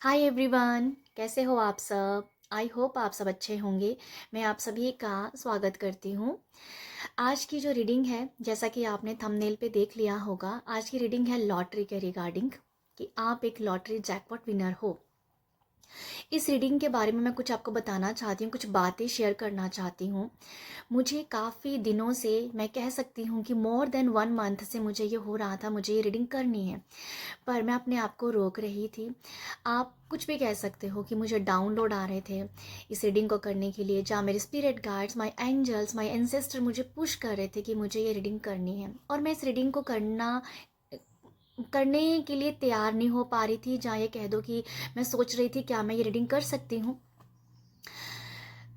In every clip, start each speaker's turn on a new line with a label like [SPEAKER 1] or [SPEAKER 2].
[SPEAKER 1] Hi everyone, कैसे हो आप सब। आई होप आप सब अच्छे होंगे। मैं आप सभी का स्वागत करती हूँ। आज की जो रीडिंग है, जैसा कि आपने थंबनेल पे देख लिया होगा, आज की रीडिंग है लॉटरी के रिगार्डिंग कि आप एक लॉटरी जैकपॉट विनर हो। इस रीडिंग के बारे में मैं कुछ आपको बताना चाहती हूँ, कुछ बातें शेयर करना चाहती हूँ। मुझे काफ़ी दिनों से, मैं कह सकती हूँ कि मोर देन 1 मंथ से मुझे ये हो रहा था, मुझे ये रीडिंग करनी है, पर मैं अपने आप को रोक रही थी। आप कुछ भी कह सकते हो कि मुझे डाउनलोड आ रहे थे इस रीडिंग को करने के लिए, जहाँ मेरे spirit guides, my angels, my ancestor मुझे पुश कर रहे थे कि मुझे ये रीडिंग करनी है। और मैं इस रीडिंग को करने के लिए तैयार नहीं हो पा रही थी, जहाँ ये कह दो कि मैं सोच रही थी क्या मैं ये रीडिंग कर सकती हूँ।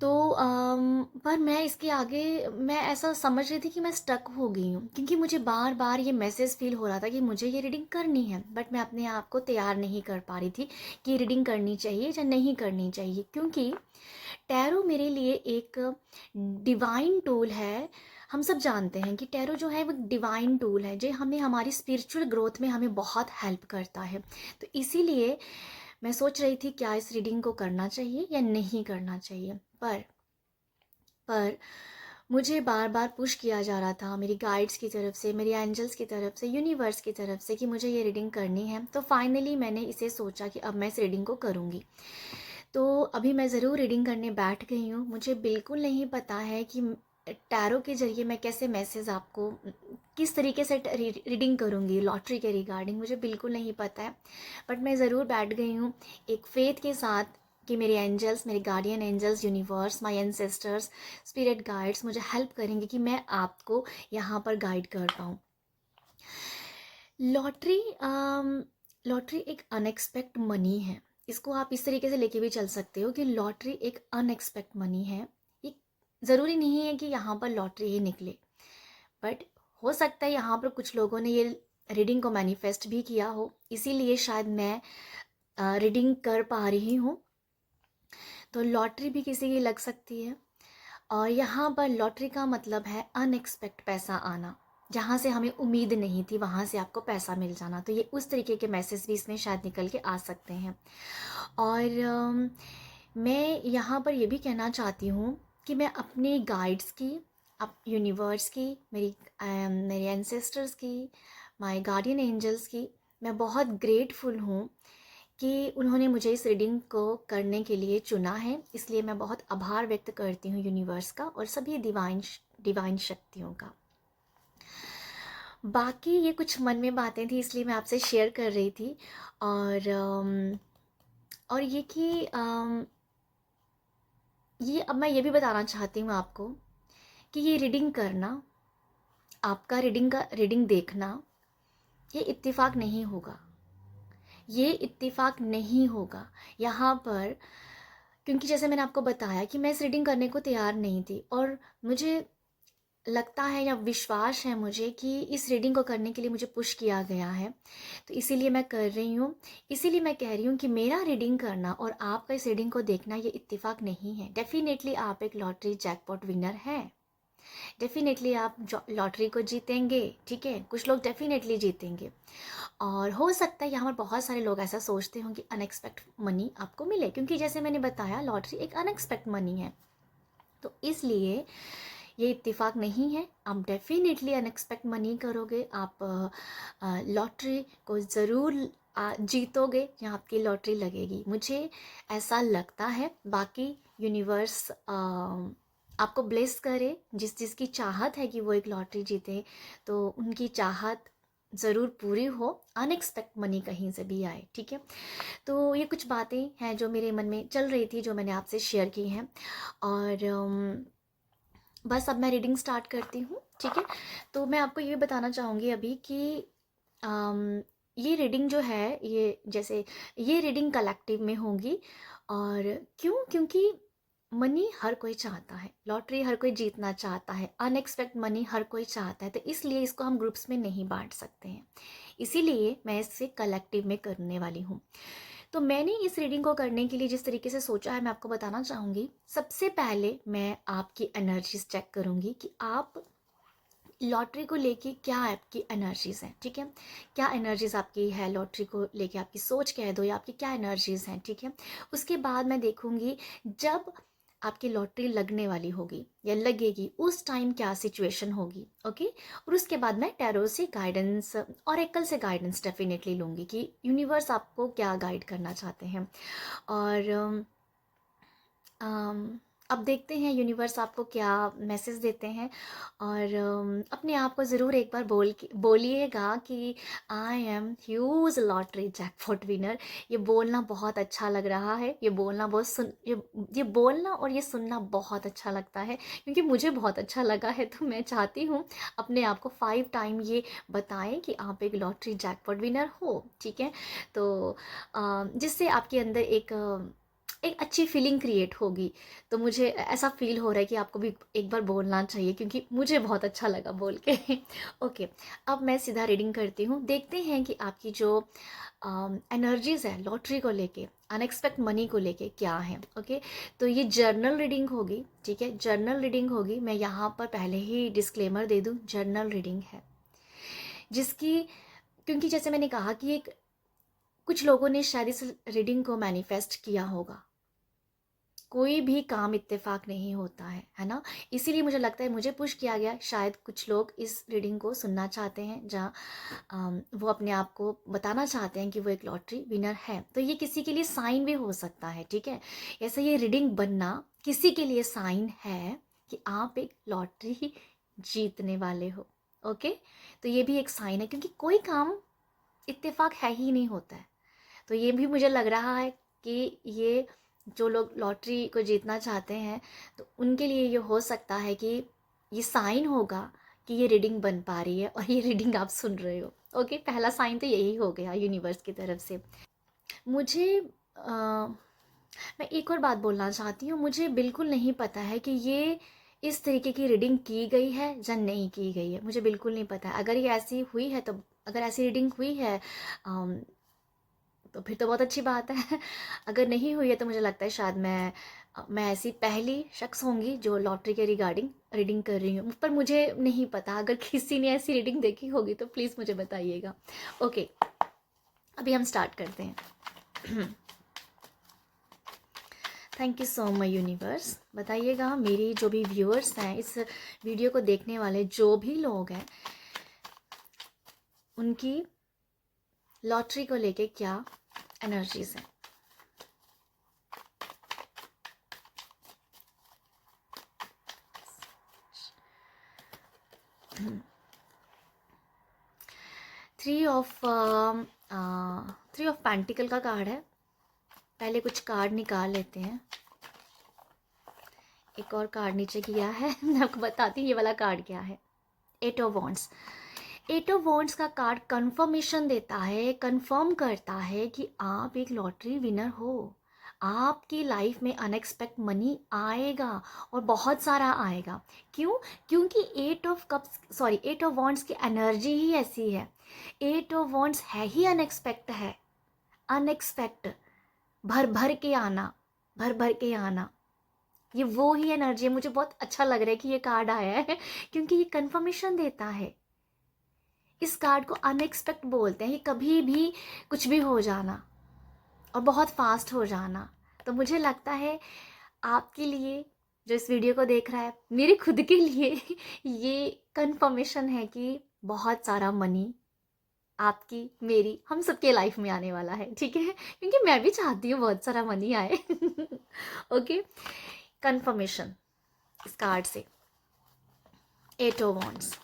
[SPEAKER 1] तो पर मैं इसके आगे, मैं ऐसा समझ रही थी कि मैं स्टक हो गई हूँ, क्योंकि मुझे बार बार ये मैसेज फील हो रहा था कि मुझे ये रीडिंग करनी है, बट मैं अपने आप को तैयार नहीं कर पा रही थी कि रीडिंग करनी चाहिए या नहीं करनी चाहिए। क्योंकि टैरो मेरे लिए एक डिवाइन टूल है। हम सब जानते हैं कि टैरो जो है वो डिवाइन टूल है, जो हमें हमारी स्पिरिचुअल ग्रोथ में हमें बहुत हेल्प करता है। तो इसीलिए मैं सोच रही थी क्या इस रीडिंग को करना चाहिए या नहीं करना चाहिए। पर मुझे बार बार पुश किया जा रहा था मेरी गाइड्स की तरफ से, मेरी एंजल्स की तरफ से, यूनिवर्स की तरफ से कि मुझे ये रीडिंग करनी है। तो फाइनली मैंने इसे सोचा कि अब मैं इस रीडिंग को करूँगी। तो अभी मैं ज़रूर रीडिंग करने बैठ गई हूँ। मुझे बिल्कुल नहीं पता है कि टैरो के ज़रिए मैं कैसे मैसेज आपको, किस तरीके से रीडिंग करूँगी लॉटरी के रिगार्डिंग, मुझे बिल्कुल नहीं पता है। बट मैं ज़रूर बैठ गई हूँ एक फेथ के साथ कि मेरे एंजल्स, मेरे guardian angels, universe, my ancestors, spirit guides मुझे हेल्प करेंगे कि मैं आपको यहाँ पर गाइड कर पाऊँ। लॉटरी लॉटरी एक अनएक्सपेक्ट मनी है। इसको आप इस तरीके से लेके भी चल सकते हो कि लॉटरी एक अनएक्सपेक्ट मनी है। ये ज़रूरी नहीं है कि यहाँ पर लॉटरी ही निकले, बट हो सकता है यहाँ पर कुछ लोगों ने ये रीडिंग को मैनिफेस्ट भी किया हो, इसीलिए शायद मैं रीडिंग कर पा रही हूँ। तो लॉटरी भी किसी की लग सकती है, और यहाँ पर लॉटरी का मतलब है अनएक्सपेक्ट पैसा आना, जहाँ से हमें उम्मीद नहीं थी वहाँ से आपको पैसा मिल जाना। तो ये उस तरीके के मैसेज भी इसमें शायद निकल के आ सकते हैं। और मैं यहाँ पर ये भी कहना चाहती हूँ कि मैं अपने गाइड्स की, अप यूनिवर्स की, मेरे एंसेस्टर्स की, माय गार्डियन एंजल्स की मैं बहुत ग्रेटफुल हूँ कि उन्होंने मुझे इस रीडिंग को करने के लिए चुना है। इसलिए मैं बहुत आभार व्यक्त करती हूँ यूनिवर्स का और सभी डिवाइन शक्तियों का। बाकी ये कुछ मन में बातें थी, इसलिए मैं आपसे शेयर कर रही थी। और ये कि ये अब मैं ये भी बताना चाहती हूँ आपको कि ये रीडिंग करना, आपका रीडिंग देखना, ये इत्तेफाक नहीं होगा। ये इत्तेफाक नहीं होगा यहाँ पर, क्योंकि जैसे मैंने आपको बताया कि मैं इस रीडिंग करने को तैयार नहीं थी, और मुझे लगता है या विश्वास है मुझे कि इस रीडिंग को करने के लिए मुझे पुश किया गया है, तो इसीलिए मैं कर रही हूँ। इसीलिए मैं कह रही हूँ कि मेरा रीडिंग करना और आपका इस रीडिंग को देखना ये इत्तेफाक नहीं है। डेफिनेटली आप एक लॉटरी जैकपॉट विनर हैं, डेफिनेटली आप लॉटरी को जीतेंगे। ठीक है, कुछ लोग डेफिनेटली जीतेंगे, और हो सकता है यहाँ पर बहुत सारे लोग ऐसा सोचते हों कि अनएक्सपेक्ट मनी आपको मिले, क्योंकि जैसे मैंने बताया लॉटरी एक अनएक्सपेक्ट मनी है। तो इसलिए ये इत्तेफाक नहीं है, आप डेफिनेटली अनएक्सपेक्ट मनी करोगे। आप लॉटरी को ज़रूर जीतोगे, यहाँ आपकी लॉटरी लगेगी, मुझे ऐसा लगता है। बाकी यूनिवर्स आपको ब्लेस करे, जिसकी चाहत है कि वो एक लॉटरी जीते, तो उनकी चाहत ज़रूर पूरी हो, अनएक्सपेक्ट मनी कहीं से भी आए। ठीक है, तो ये कुछ बातें हैं जो मेरे मन में चल रही थी, जो मैंने आपसे शेयर की हैं। और बस अब मैं रीडिंग स्टार्ट करती हूँ। ठीक है, तो मैं आपको ये बताना चाहूँगी अभी कि ये रीडिंग जो है, ये रीडिंग कलेक्टिव में होगी। और क्योंकि मनी हर कोई चाहता है, लॉटरी हर कोई जीतना चाहता है, अनएक्सपेक्ट मनी हर कोई चाहता है, तो इसलिए इसको हम ग्रुप्स में नहीं बांट सकते हैं। इसीलिए मैं इसे कलेक्टिव में करने वाली हूँ। तो मैंने इस रीडिंग को करने के लिए जिस तरीके से सोचा है, मैं आपको बताना चाहूँगी। सबसे पहले मैं आपकी एनर्जीज चेक करूँगी कि आप लॉटरी को लेके क्या आपकी एनर्जीज़ हैं, ठीक है, क्या एनर्जीज़ आपकी है लॉटरी को लेके, आपकी सोच कह दो या आपकी क्या एनर्जीज़ हैं, ठीक है। उसके बाद मैं देखूंगी जब आपकी लॉटरी लगने वाली होगी या लगेगी उस टाइम क्या सिचुएशन होगी, ओके। और उसके बाद मैं टैरो से गाइडेंस, ऑरेकल से गाइडेंस डेफिनेटली लूँगी कि यूनिवर्स आपको क्या गाइड करना चाहते हैं। और अब देखते हैं यूनिवर्स आपको क्या मैसेज देते हैं। और अपने आप को ज़रूर एक बार बोलिएगा कि I am huge lottery jackpot winner. ये बोलना बहुत अच्छा लग रहा है, ये बोलना बहुत ये बोलना और ये सुनना बहुत अच्छा लगता है, क्योंकि मुझे बहुत अच्छा लगा है। तो मैं चाहती हूँ अपने आप को 5 टाइम ये बताएं कि आप एक लॉटरी जैकपॉट विनर हो, ठीक है। तो जिससे आपके अंदर एक अच्छी फीलिंग क्रिएट होगी। तो मुझे ऐसा फील हो रहा है कि आपको भी एक बार बोलना चाहिए, क्योंकि मुझे बहुत अच्छा लगा बोल के। ओके, अब मैं सीधा रीडिंग करती हूँ। देखते हैं कि आपकी जो एनर्जीज़ है लॉटरी को लेके, अनएक्सपेक्ट मनी को लेके क्या है, ओके। तो ये जर्नल रीडिंग होगी, ठीक है, जर्नल रीडिंग होगी। मैं यहाँ पर पहले ही डिस्क्लेमर दे दूँ, जर्नल रीडिंग है जिसकी, क्योंकि जैसे मैंने कहा कि एक कुछ लोगों ने शायद इस रीडिंग को मैनिफेस्ट किया होगा। कोई भी काम इत्तेफाक नहीं होता है ना। इसीलिए मुझे लगता है मुझे पुश किया गया, शायद कुछ लोग इस रीडिंग को सुनना चाहते हैं, जहाँ वो अपने आप को बताना चाहते हैं कि वो एक लॉटरी विनर है। तो ये किसी के लिए साइन भी हो सकता है, ठीक है। ऐसे ये रीडिंग बनना किसी के लिए साइन है कि आप एक लॉटरी जीतने वाले हो, ओके। तो ये भी एक साइन है, क्योंकि कोई काम इत्तेफाक है ही नहीं होता है। तो ये भी मुझे लग रहा है कि ये जो लोग लॉटरी को जीतना चाहते हैं, तो उनके लिए ये हो सकता है कि ये साइन होगा कि ये रीडिंग बन पा रही है और ये रीडिंग आप सुन रहे हो, ओके। पहला साइन तो यही हो गया यूनिवर्स की तरफ से। मुझे मैं एक और बात बोलना चाहती हूँ, मुझे बिल्कुल नहीं पता है कि ये इस तरीके की रीडिंग की गई है या नहीं की गई है, मुझे बिल्कुल नहीं पता है। अगर ये ऐसी हुई है, तो अगर ऐसी रीडिंग हुई है तो फिर तो बहुत अच्छी बात है। अगर नहीं हुई है तो मुझे लगता है शायद मैं ऐसी पहली शख्स होंगी जो लॉटरी के रिगार्डिंग रीडिंग कर रही हूँ, पर मुझे नहीं पता। अगर किसी ने ऐसी रीडिंग देखी होगी तो प्लीज़ मुझे बताइएगा, ओके। अभी हम स्टार्ट करते हैं। Thank you so much universe. बताइएगा मेरी जो भी व्यूअर्स हैं, इस वीडियो को देखने वाले जो भी लोग हैं, उनकी लॉटरी को लेके क्या एनर्जीज हैं। थ्री ऑफ पेंटिकल का कार्ड है। पहले कुछ कार्ड निकाल लेते हैं। एक और कार्ड नीचे किया है। मैं आपको बताती हूँ ये वाला कार्ड क्या है। 8 ऑफ वॉन्ड्स। 8 ऑफ वॉन्ड्स का कार्ड कंफर्मेशन देता है, कंफर्म करता है कि आप एक लॉटरी विनर हो। आपकी लाइफ में अनएक्सपेक्ट मनी आएगा और बहुत सारा आएगा। क्यों? क्योंकि 8 ऑफ वॉन्ड्स की एनर्जी ही ऐसी है। 8 ऑफ वॉन्ड्स है ही अनएक्सपेक्ट है। अनएक्सपेक्ट, भर भर के आना, भर भर के आना, ये वो ही एनर्जी है। मुझे बहुत अच्छा लग रहा है कि ये कार्ड आया है, क्योंकि ये कंफर्मेशन देता है। इस कार्ड को अनएक्सपेक्ट बोलते हैं। ये कभी भी कुछ भी हो जाना और बहुत फास्ट हो जाना। तो मुझे लगता है आपके लिए, जो इस वीडियो को देख रहा है, मेरे खुद के लिए ये कंफर्मेशन है कि बहुत सारा मनी आपकी, मेरी, हम सबके लाइफ में आने वाला है, ठीक है। क्योंकि मैं भी चाहती हूँ बहुत सारा मनी आए। ओके, कंफर्मेशन इस कार्ड से। 8 ऑफ वॉन्ड्स।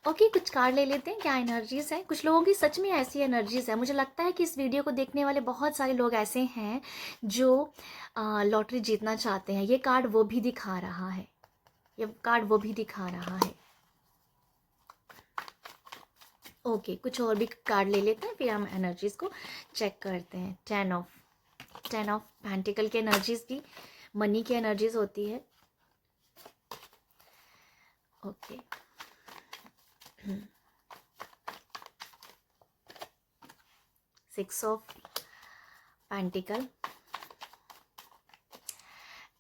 [SPEAKER 1] ओके, कुछ कार्ड ले लेते हैं क्या एनर्जीज है। कुछ लोगों की सच में ऐसी एनर्जीज है। मुझे लगता है कि इस वीडियो को देखने वाले बहुत सारे लोग ऐसे हैं जो लॉटरी जीतना चाहते हैं। ये कार्ड वो भी दिखा रहा है, ये कार्ड वो भी दिखा रहा है। ओके, कुछ और भी कार्ड ले लेते हैं, फिर हम एनर्जीज को चेक करते हैं। 10 ऑफ पेंटिकल की एनर्जीज भी मनी की एनर्जीज होती है, okay. 6 of pentacle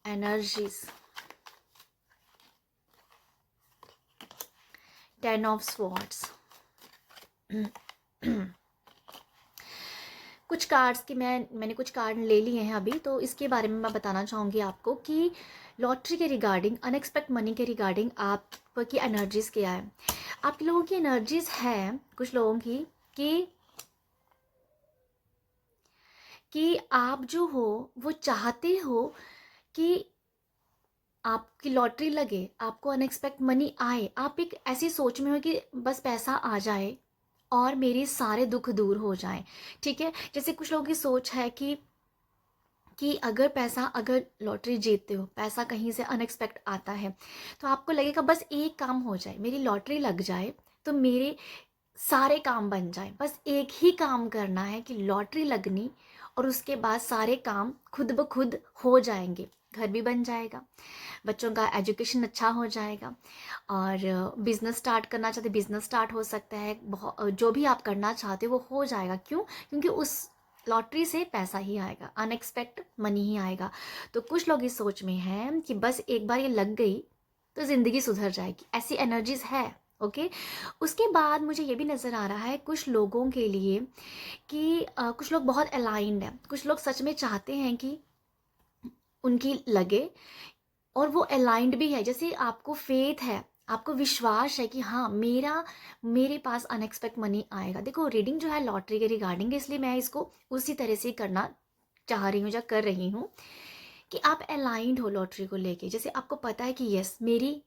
[SPEAKER 1] energies, 10 of swords. कुछ कार्ड्स की मैंने कुछ कार्ड ले लिए हैं अभी, तो इसके बारे में मैं बताना चाहूँगी आपको कि लॉटरी के रिगार्डिंग, अनएक्सपेक्ट मनी के रिगार्डिंग आपकी एनर्जीज़ क्या है। आप लोगों की एनर्जीज़ है कुछ लोगों की कि आप जो हो वो चाहते हो कि आपकी लॉटरी लगे, आपको अनएक्सपेक्ट मनी आए। आप एक ऐसी सोच में हो कि बस पैसा आ जाए और मेरे सारे दुख दूर हो जाएं, ठीक है। जैसे कुछ लोगों की सोच है कि अगर लॉटरी जीतते हो, पैसा कहीं से अनएक्सपेक्ट आता है, तो आपको लगेगा बस एक काम हो जाए, मेरी लॉटरी लग जाए तो मेरे सारे काम बन जाए। बस एक ही काम करना है कि लॉटरी लगनी, और उसके बाद सारे काम खुद ब खुद हो जाएंगे। घर भी बन जाएगा, बच्चों का एजुकेशन अच्छा हो जाएगा, और बिज़नेस स्टार्ट करना चाहते बिज़नेस स्टार्ट हो सकता है। जो भी आप करना चाहते हो वो हो जाएगा। क्यों? क्योंकि उस लॉटरी से पैसा ही आएगा, अनएक्सपेक्ट मनी ही आएगा। तो कुछ लोग इस सोच में हैं कि बस एक बार ये लग गई तो ज़िंदगी सुधर जाएगी, ऐसी एनर्जीज है। ओके। उसके बाद मुझे ये भी नज़र आ रहा है कुछ लोगों के लिए कि कुछ लोग बहुत अलाइंड हैं, कुछ लोग सच में चाहते हैं कि उनकी लगे, और वो अलाइंड भी है। जैसे आपको फेथ है, आपको विश्वास है कि हाँ मेरे पास अनएक्सपेक्ट मनी आएगा। देखो, रीडिंग जो है लॉटरी के रिगार्डिंग है, इसलिए मैं इसको उसी तरह से करना चाह रही हूँ या कर रही हूँ कि आप अलाइंड हो लॉटरी को लेके। जैसे आपको पता है कि यस मेरी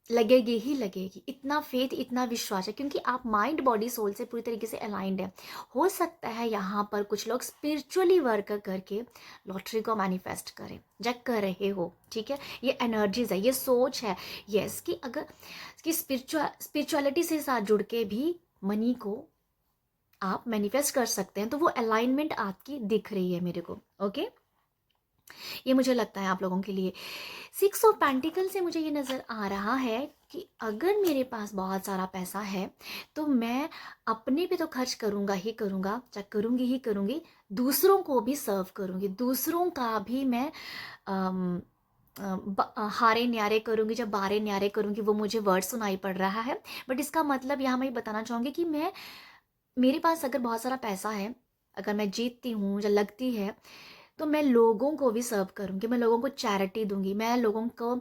[SPEAKER 1] लगेगी ही लगेगी, इतना फेथ, इतना विश्वास है, क्योंकि आप माइंड बॉडी सोल से पूरी तरीके से अलाइंड है। हो सकता है यहाँ पर कुछ लोग स्पिरिचुअली वर्क करके लॉटरी को मैनिफेस्ट करें, या कर रहे हो, ठीक है। ये एनर्जीज है, ये सोच है, यस, कि अगर कि स्पिरिचुअलिटी से साथ जुड़ के भी मनी को आप मैनिफेस्ट कर सकते हैं। तो वो अलाइनमेंट आपकी दिख रही है मेरे को। ओके, ये मुझे लगता है आप लोगों के लिए। 6 ऑफ पेंटिकल से मुझे ये नज़र आ रहा है कि अगर मेरे पास बहुत सारा पैसा है तो मैं अपने पे तो खर्च करूँगा ही करूँगा, चाहे करूँगी ही करूँगी, दूसरों को भी सर्व करूँगी, दूसरों का भी मैं हारे न्यारे करूँगी। जब बारे न्यारे करूँगी, वो मुझे वर्ड सुनाई पड़ रहा है, बट इसका मतलब यहाँ मैं ये बताना चाहूँगी कि मेरे पास अगर बहुत सारा पैसा है, अगर मैं जीतती हूँ या लगती है, तो मैं लोगों को भी सर्व करूँगी, मैं लोगों को चैरिटी दूंगी, मैं लोगों को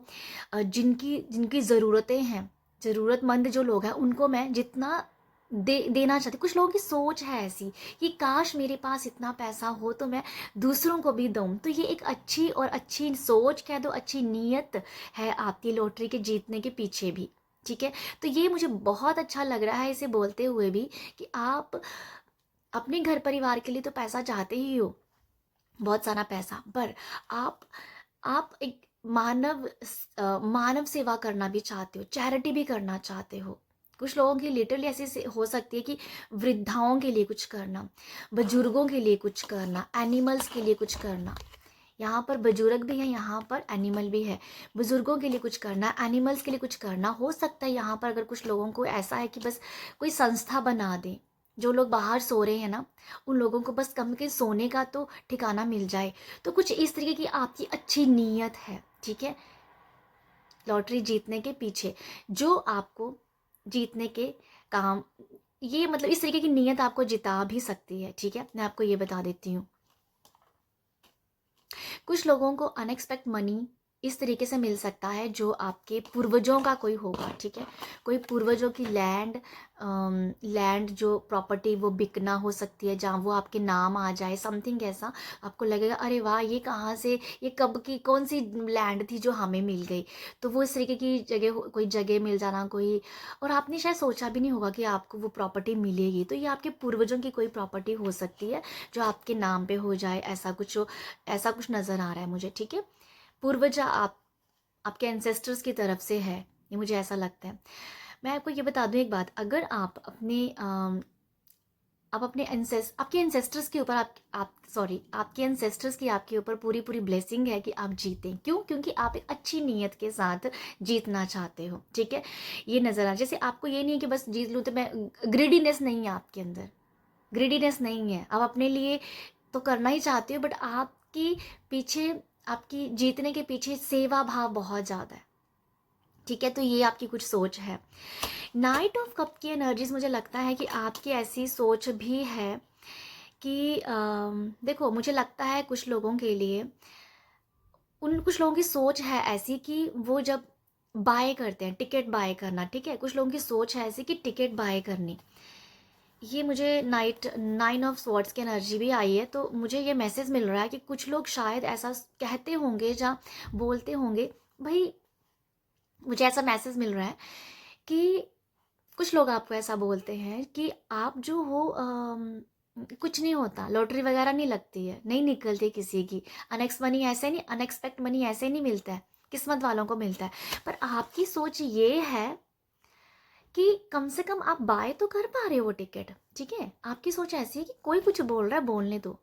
[SPEAKER 1] जिनकी जिनकी ज़रूरतें हैं, ज़रूरतमंद जो लोग हैं, उनको मैं जितना देना चाहती। कुछ लोगों की सोच है ऐसी कि काश मेरे पास इतना पैसा हो तो मैं दूसरों को भी दूँ। तो ये एक अच्छी और अच्छी सोच कह दो, अच्छी नीयत है आपकी लॉटरी के जीतने के पीछे भी, ठीक है। तो ये मुझे बहुत अच्छा लग रहा है इसे बोलते हुए भी कि आप अपने घर परिवार के लिए तो पैसा चाहते ही हो, बहुत सारा पैसा, पर आप एक मानव सेवा करना भी चाहते हो, चैरिटी भी करना चाहते हो। कुछ लोगों की लिटरली ऐसी हो सकती है कि वृद्धाओं के लिए कुछ करना, बुजुर्गों के लिए कुछ करना, एनिमल्स के लिए कुछ करना। यहाँ पर बुजुर्ग भी है, यहाँ पर एनिमल भी है। बुजुर्गों के लिए कुछ करना, एनिमल्स के लिए कुछ करना। हो सकता है यहाँ पर अगर कुछ लोगों को ऐसा है कि बस कोई संस्था बना दें, जो लोग बाहर सो रहे हैं ना, उन लोगों को बस कम के सोने का तो ठिकाना मिल जाए। तो कुछ इस तरीके की आपकी अच्छी नीयत है, ठीक है, लॉटरी जीतने के पीछे, जो आपको जीतने के काम, ये मतलब इस तरीके की नीयत आपको जिता भी सकती है, ठीक है। मैं आपको ये बता देती हूँ। कुछ लोगों को अनएक्सपेक्ट मनी इस तरीके से मिल सकता है जो आपके पूर्वजों का कोई होगा, ठीक है। कोई पूर्वजों की लैंड जो प्रॉपर्टी वो बिकना हो सकती है, जहाँ वो आपके नाम आ जाए, समथिंग ऐसा। आपको लगेगा अरे वाह, ये कहाँ से, ये कब की कौन सी लैंड थी जो हमें मिल गई। तो वो इस तरीके की जगह, कोई जगह मिल जाना, कोई, और आपने शायद सोचा भी नहीं होगा कि आपको वो प्रॉपर्टी मिलेगी। तो ये आपके पूर्वजों की कोई प्रॉपर्टी हो सकती है जो आपके नाम पे हो जाए, ऐसा कुछ नज़र आ रहा है मुझे, ठीक है। पूर्वजा आपके एंसेस्टर्स की तरफ से है, ये मुझे ऐसा लगता है। मैं आपको ये बता दूं एक बात, अगर आप अपने आपके एंसेस्टर्स के ऊपर आपके एंसेस्टर्स की आपके ऊपर पूरी पूरी ब्लेसिंग है कि आप जीतें। क्यों? क्योंकि आप एक अच्छी नीयत के साथ जीतना चाहते हो, ठीक है। ये नज़र आ, जैसे आपको ये नहीं है कि बस जीत लूँ, तो मैं, ग्रीडीनेस नहीं है आपके अंदर, ग्रीडीनेस नहीं है। आप अपने लिए तो करना ही चाहते हो, बट आपकी पीछे, आपकी जीतने के पीछे सेवा भाव बहुत ज़्यादा है, ठीक है, तो ये आपकी कुछ सोच है। नाइट ऑफ कप की एनर्जीज, मुझे लगता है कि आपकी ऐसी सोच भी है कि देखो, मुझे लगता है कुछ लोगों के लिए, उन कुछ लोगों की सोच है ऐसी कि वो जब बाय करते हैं, टिकट बाय करना, ठीक है, कुछ लोगों की सोच है ऐसी कि टिकट बाय करनी। ये मुझे नाइन ऑफ स्वॉर्ड्स की एनर्जी भी आई है, तो मुझे ये मैसेज मिल रहा है कि कुछ लोग शायद ऐसा कहते होंगे या बोलते होंगे भाई, मुझे ऐसा मैसेज मिल रहा है कि कुछ लोग आपको ऐसा बोलते हैं कि आप जो हो कुछ नहीं होता, लॉटरी वगैरह नहीं लगती है, नहीं निकलती किसी की, अनएक्सपेक्ट मनी ऐसे नहीं मिलता है, किस्मत वालों को मिलता है। पर आपकी सोच ये है कि कम से कम आप बाय तो कर पा रहे हो वो टिकट, ठीक है, आपकी सोच ऐसी है कि कोई कुछ बोल रहा है बोलने दो,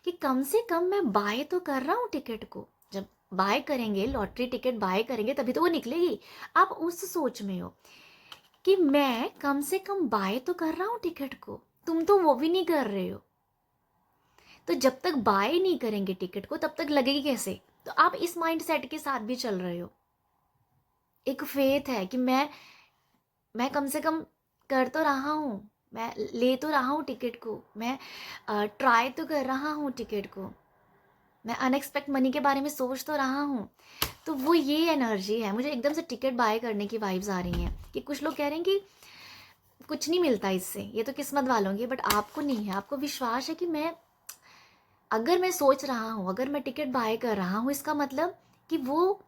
[SPEAKER 1] कि कम से कम मैं बाय तो कर रहा हूँ टिकट को। जब बाय करेंगे, लॉटरी टिकट बाय करेंगे तभी तो वो निकलेगी। आप उस सोच में हो कि मैं कम से कम बाय तो कर रहा हूँ टिकट को, तुम तो वो भी नहीं कर रहे हो। तो जब तक बाय नहीं करेंगे टिकट को तब तक लगेगी कैसे? तो आप इस माइंड सेट के साथ भी चल रहे हो। एक फेथ है कि मैं कम से कम कर तो रहा हूँ, मैं ले तो रहा हूँ टिकट को, मैं ट्राई तो कर रहा हूँ टिकट को, मैं अनएक्सपेक्ट मनी के बारे में सोच तो रहा हूँ। तो वो ये एनर्जी है, मुझे एकदम से टिकट बाय करने की वाइब्स आ रही हैं कि कुछ लोग कह रहे हैं कि कुछ नहीं मिलता इससे, ये तो किस्मत वालों की, बट आपको नहीं है, आपको विश्वास है कि अगर मैं सोच रहा हूँ, अगर मैं टिकट बाय कर रहा हूँ, इसका मतलब कि वो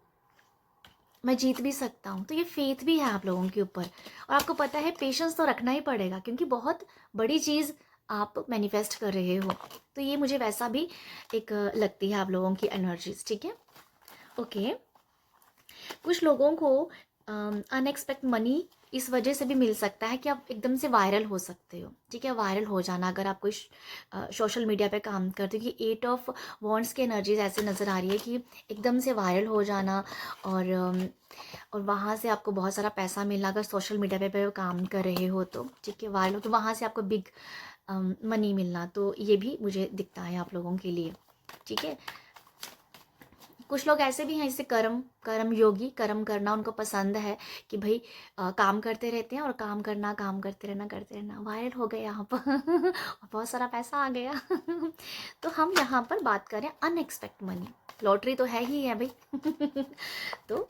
[SPEAKER 1] मैं जीत भी सकता हूँ। तो ये फेथ भी है आप लोगों के ऊपर, और आपको पता है पेशेंस तो रखना ही पड़ेगा, क्योंकि बहुत बड़ी चीज़ आप मैनिफेस्ट कर रहे हो। तो ये मुझे वैसा भी एक लगती है आप लोगों की एनर्जीज, ठीक है। ओके, कुछ लोगों को अनएक्सपेक्ट मनी इस वजह से भी मिल सकता है कि आप एकदम से वायरल हो सकते हो, ठीक है, वायरल हो जाना। अगर आप कोई सोशल मीडिया पे काम करते हो, कि 8 ऑफ वॉन्ड्स की एनर्जीज ऐसे नज़र आ रही है कि एकदम से वायरल हो जाना, और वहाँ से आपको बहुत सारा पैसा मिलना, अगर सोशल मीडिया पे काम कर रहे हो तो, ठीक है, वायरल हो तो वहाँ से आपको बिग मनी मिलना। तो ये भी मुझे दिखता है आप लोगों के लिए, ठीक है। कुछ लोग ऐसे भी हैं जैसे कर्म योगी, कर्म करना उनको पसंद है कि भाई काम करते रहते हैं और काम करते रहना, वायरल हो गए यहाँ पर और बहुत सारा पैसा आ गया तो हम यहाँ पर बात करें अनएक्सपेक्ट मनी, लॉटरी तो है ही है भाई तो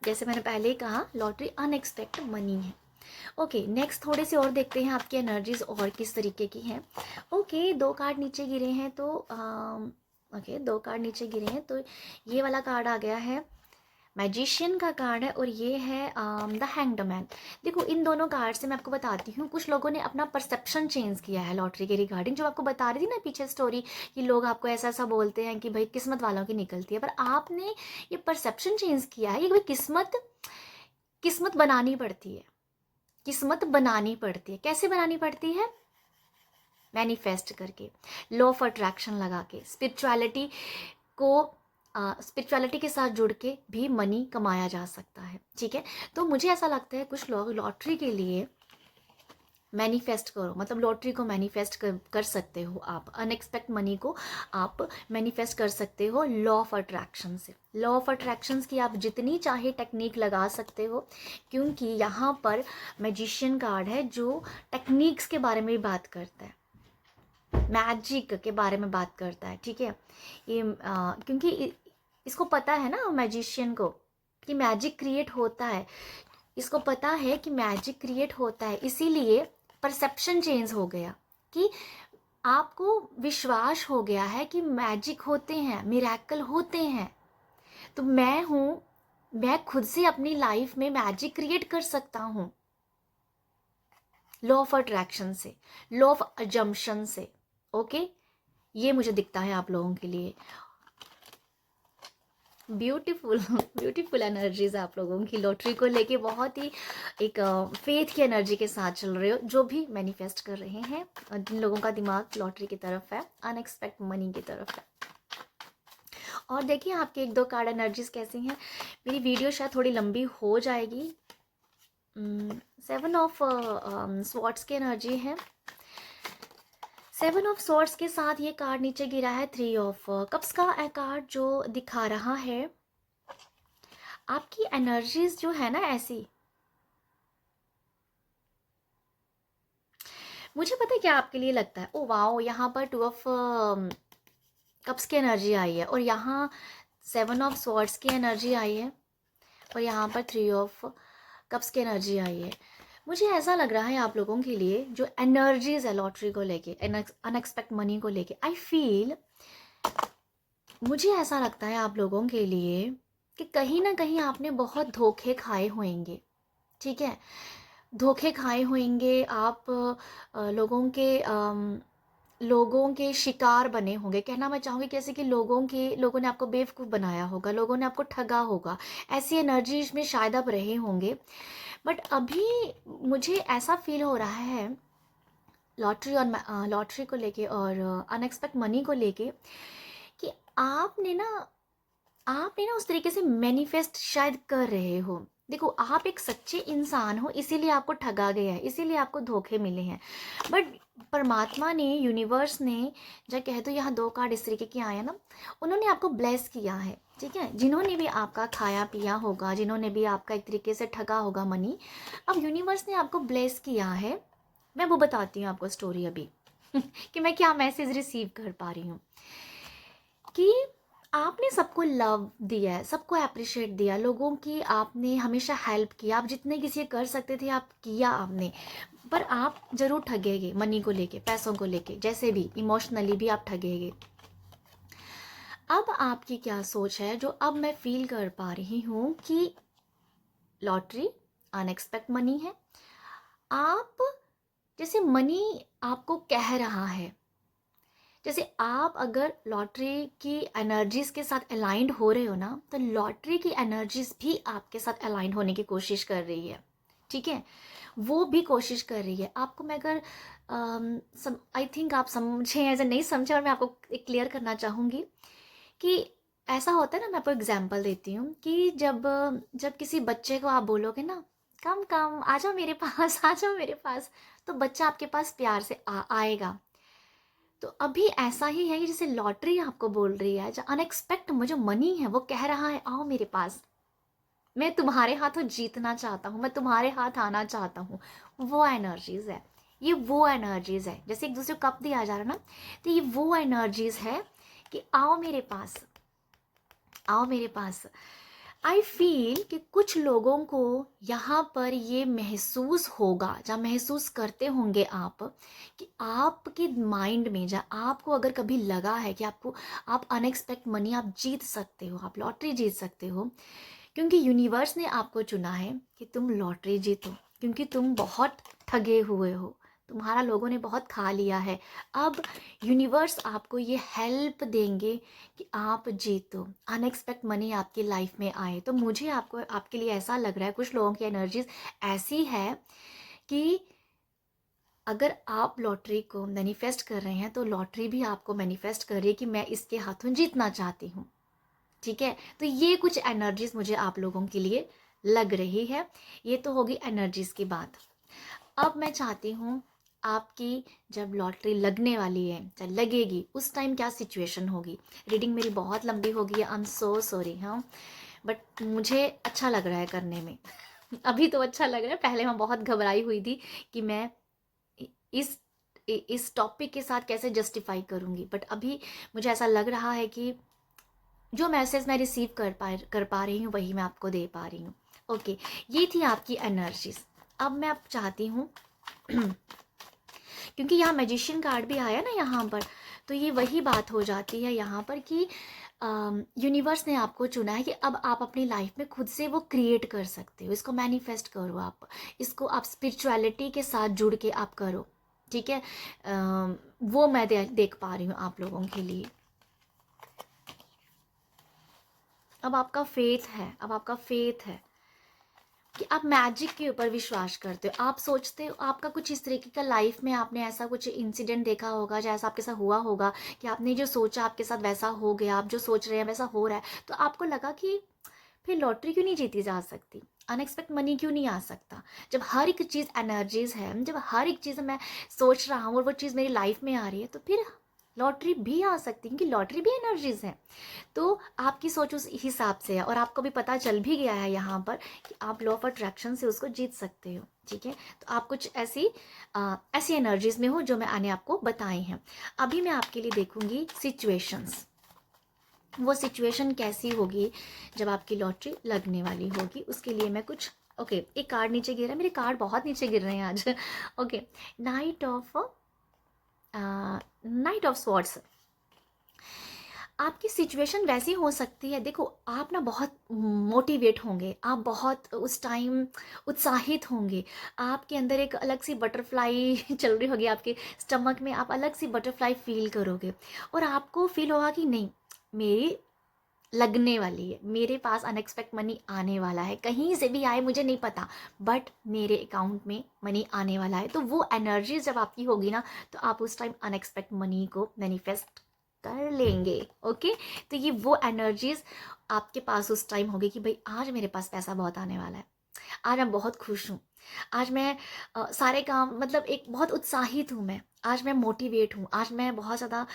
[SPEAKER 1] जैसे मैंने पहले ही कहा, लॉटरी अनएक्सपेक्ट मनी है। ओके, नेक्स्ट थोड़े से और देखते हैं आपकी एनर्जीज और किस तरीके की हैं। ओके, 2 कार्ड नीचे गिरे हैं, तो ओके 2 कार्ड नीचे गिरे हैं, तो ये वाला कार्ड आ गया है, मैजिशियन का कार्ड है, और ये है द हैंग्ड मैन। देखो, इन दोनों कार्ड से मैं आपको बताती हूँ, कुछ लोगों ने अपना परसेप्शन चेंज किया है लॉटरी के रिगार्डिंग, जो आपको बता रही थी ना पीछे स्टोरी, कि लोग आपको ऐसा ऐसा बोलते हैं कि भाई किस्मत वालों की निकलती है, पर आपने ये परसेप्शन चेंज किया है, ये भाई किस्मत बनानी पड़ती है, किस्मत बनानी पड़ती है। कैसे बनानी पड़ती है? मैनिफेस्ट करके, लॉ ऑफ अट्रैक्शन लगा के, को स्पिरिचुअलिटी के साथ जुड़ के भी मनी कमाया जा सकता है, ठीक है। तो मुझे ऐसा लगता है कुछ लोग लॉटरी के लिए मैनिफेस्ट करो, मतलब लॉटरी को मैनिफेस्ट कर सकते हो आप, अनएक्सपेक्ट मनी को आप मैनिफेस्ट कर सकते हो लॉ ऑफ अट्रैक्शन से। लॉ ऑफ अट्रैक्शंस की आप जितनी चाहे टेक्निक लगा सकते हो, क्योंकि यहाँ पर मैजिशियन कार्ड है जो टेक्निक्स के बारे में भी बात करता है, मैजिक के बारे में बात करता है, ठीक है। ये क्योंकि इसको पता है ना मैजिशियन को कि मैजिक क्रिएट होता है, इसको पता है कि मैजिक क्रिएट होता है, इसीलिए परसेप्शन चेंज हो गया, कि आपको विश्वास हो गया है कि मैजिक होते हैं, मिरेकल होते हैं। तो मैं खुद से अपनी लाइफ में मैजिक क्रिएट कर सकता हूँ, लॉ ऑफ अट्रैक्शन से, लॉ ऑफ अजम्पशन से। ओके, ये मुझे दिखता है आप लोगों के लिए। ब्यूटीफुल ब्यूटीफुल एनर्जीज आप लोगों की लॉटरी को लेके, बहुत ही एक फेथ की एनर्जी के साथ चल रहे हो, जो भी मैनिफेस्ट कर रहे हैं, जिन लोगों का दिमाग लॉटरी की तरफ है, अनएक्सपेक्ट मनी की तरफ है। और देखिए आपके 1-2 कार्ड एनर्जीज कैसी हैं। मेरी वीडियो शायद थोड़ी लंबी हो जाएगी। 7 ऑफ स्वॉर्ड्स की एनर्जी है, 7 ऑफ स्वॉर्ड्स के साथ ये कार्ड नीचे गिरा है 3 ऑफ कप्स का कार्ड, जो दिखा रहा है आपकी एनर्जीज जो है ना ऐसी, मुझे पता है क्या आपके लिए लगता है, ओ वाओ यहाँ पर 2 ऑफ कप्स की एनर्जी आई है और यहाँ 7 ऑफ स्वॉर्ड्स की एनर्जी आई है और यहाँ पर 3 ऑफ कप्स की एनर्जी आई है। मुझे ऐसा लग रहा है आप लोगों के लिए जो एनर्जीज है लॉटरी को लेके, अनएक्सपेक्ट मनी को लेके, आई फील, मुझे ऐसा लगता है आप लोगों के लिए कि कहीं ना कहीं आपने बहुत धोखे खाए होंगे। ठीक है, धोखे खाए होंगे आप, लोगों के शिकार बने होंगे। कहना मैं चाहूँगी कैसे कि लोगों ने आपको बेवकूफ़ बनाया होगा, लोगों ने आपको ठगा होगा, ऐसी एनर्जीज में शायद आप रहे होंगे। बट अभी मुझे ऐसा फील हो रहा है लॉटरी को लेके और अनएक्सपेक्ट मनी को लेके कि आपने ना उस तरीके से मैनिफेस्ट शायद कर रहे हो। देखो आप एक सच्चे इंसान हो, इसीलिए आपको ठगा गया है, इसीलिए आपको धोखे मिले हैं। बट परमात्मा ने, यूनिवर्स ने, जब कह दो यहाँ 2 कार्ड इस तरीके के आए हैं ना, उन्होंने आपको ब्लेस किया है। ठीक है, जिन्होंने भी आपका खाया पिया होगा, जिन्होंने भी आपका एक तरीके से ठगा होगा मनी, अब यूनिवर्स ने आपको ब्लेस किया है। मैं वो बताती हूँ आपको स्टोरी अभी कि मैं क्या मैसेज रिसीव कर पा रही हूँ। कि आपने सबको लव दिया है, सबको अप्रिशिएट दिया, लोगों की आपने हमेशा हेल्प किया, आप जितने किसी कर सकते थे आप किया आपने। पर आप जरूर ठगेगे मनी को लेके, पैसों को लेके, जैसे भी इमोशनली भी आप ठगेगे। अब आपकी क्या सोच है जो अब मैं फील कर पा रही हूँ कि लॉटरी अनएक्सपेक्ट मनी है। आप जैसे मनी आपको कह रहा है, जैसे आप अगर लॉटरी की एनर्जीज के साथ अलाइंड हो रहे हो ना, तो लॉटरी की एनर्जीज भी आपके साथ अलाइंड होने की कोशिश कर रही है। ठीक है, वो भी कोशिश कर रही है आपको। मैं अगर आई थिंक आप समझे, ऐसे नहीं समझे, और मैं आपको क्लियर करना चाहूँगी कि ऐसा होता है ना, मैं आपको एग्जाम्पल देती हूँ कि जब जब किसी बच्चे को आप बोलोगे ना, कम कम आ जाओ मेरे पास, आ जाओ मेरे पास, तो बच्चा आपके पास प्यार से आएगा। तो अभी ऐसा ही है कि जैसे लॉटरी आपको बोल रही है, जो अनएक्सपेक्ट मुझे मनी है वो कह रहा है आओ मेरे पास, मैं तुम्हारे हाथों जीतना चाहता हूँ, मैं तुम्हारे हाथ आना चाहता हूँ। वो एनर्जीज है, ये वो एनर्जीज है। जैसे एक दूसरे को कप दिया जा रहा है ना, तो ये वो एनर्जीज है कि आओ मेरे पास, आओ मेरे पास। आई फील कि कुछ लोगों को यहाँ पर ये महसूस होगा, जहाँ महसूस करते होंगे आप, कि आपके माइंड में, जहाँ आपको अगर कभी लगा है कि आप अनएक्सपेक्ट मनी आप जीत सकते हो, आप लॉटरी जीत सकते हो, क्योंकि यूनिवर्स ने आपको चुना है कि तुम लॉटरी जीतो, क्योंकि तुम बहुत ठगे हुए हो, तुम्हारा लोगों ने बहुत खा लिया है। अब यूनिवर्स आपको ये हेल्प देंगे कि आप जीतो, अनएक्सपेक्ट मनी आपकी लाइफ में आए। तो मुझे आपके लिए ऐसा लग रहा है, कुछ लोगों की एनर्जीज ऐसी है कि अगर आप लॉटरी को मैनिफेस्ट कर रहे हैं तो लॉटरी भी आपको मैनिफेस्ट कर रही है कि मैं इसके हाथों जीतना चाहती हूँ। ठीक है, तो ये कुछ एनर्जीज मुझे आप लोगों के लिए लग रही है। ये तो होगी एनर्जीज की बात। अब मैं चाहती हूँ आपकी जब लॉटरी लगने वाली है, जब लगेगी, उस टाइम क्या सिचुएशन होगी। रीडिंग मेरी बहुत लंबी हो गई है, आई एम सो सॉरी। हाँ, बट मुझे अच्छा लग रहा है करने में अभी तो अच्छा लग रहा है, पहले मैं बहुत घबराई हुई थी कि मैं इस इस टॉपिक के साथ कैसे जस्टिफाई करूँगी। बट अभी मुझे ऐसा लग रहा है कि जो मैसेज मैं रिसीव कर पा रही हूँ वही मैं आपको दे पा रही हूँ। ओके, ये थी आपकी एनर्जीज। अब मैं आप चाहती हूँ क्योंकि यहाँ मैजिशियन कार्ड भी आया ना यहाँ पर, तो ये वही बात हो जाती है यहाँ पर कि यूनिवर्स ने आपको चुना है कि अब आप अपनी लाइफ में खुद से वो क्रिएट कर सकते हो, इसको मैनिफेस्ट करो आप, इसको आप स्पिरिचुअलिटी के साथ जुड़ के आप करो। ठीक है, वो मैं देख पा रही हूँ आप लोगों के लिए। अब आपका फेथ है, अब आपका फेथ है कि आप मैजिक के ऊपर विश्वास करते हो। आप सोचते हो, आपका कुछ इस तरीके का लाइफ में आपने ऐसा कुछ इंसिडेंट देखा होगा, जैसा आपके साथ हुआ होगा कि आपने जो सोचा आपके साथ वैसा हो गया, आप जो सोच रहे हैं वैसा हो रहा है, तो आपको लगा कि फिर लॉटरी क्यों नहीं जीती जा सकती, अनएक्सपेक्ट मनी क्यों नहीं आ सकता। जब हर एक चीज़ एनर्जीज है, जब हर एक चीज़ मैं सोच रहा हूँ और वो चीज़ मेरी लाइफ में आ रही है, तो फिर लॉटरी भी आ सकती है, क्योंकि लॉटरी भी एनर्जीज है। तो आपकी सोच उस हिसाब से है, और आपको भी पता चल भी गया है यहाँ पर कि आप लॉ ऑफ अट्रैक्शन से उसको जीत सकते हो, ठीक है। तो आप कुछ ऐसी एनर्जीज में हो जो मैंने आपको बताई हैं। अभी मैं आपके लिए देखूंगी सिचुएशंस, वो सिचुएशन कैसी होगी जब आपकी लॉटरी लगने वाली होगी। उसके लिए मैं कुछ एक कार्ड नीचे गिरा है, मेरे कार्ड बहुत नीचे गिर रहे हैं आज। Okay, night of swords. आपकी सिचुएशन वैसी हो सकती है, देखो आप ना बहुत मोटिवेट होंगे, आप बहुत उस टाइम उत्साहित होंगे, आपके अंदर एक अलग सी बटरफ्लाई चल रही होगी आपके स्टमक में, आप अलग सी बटरफ्लाई फील करोगे, और आपको फील होगा कि नहीं, मेरी लगने वाली है, मेरे पास अनएक्सपेक्ट मनी आने वाला है, कहीं से भी आए मुझे नहीं पता, बट मेरे अकाउंट में मनी आने वाला है। तो वो एनर्जी जब आपकी होगी ना, तो आप उस टाइम अनएक्सपेक्ट मनी को मैनिफेस्ट कर लेंगे। ओके, तो ये वो एनर्जीज आपके पास उस टाइम होगी कि भाई आज मेरे पास पैसा बहुत आने वाला है, आज मैं बहुत खुश हूँ, आज मैं सारे काम मतलब एक बहुत उत्साहित हूँ, मैं आज मैं मोटिवेट हूँ, आज मैं बहुत ज़्यादा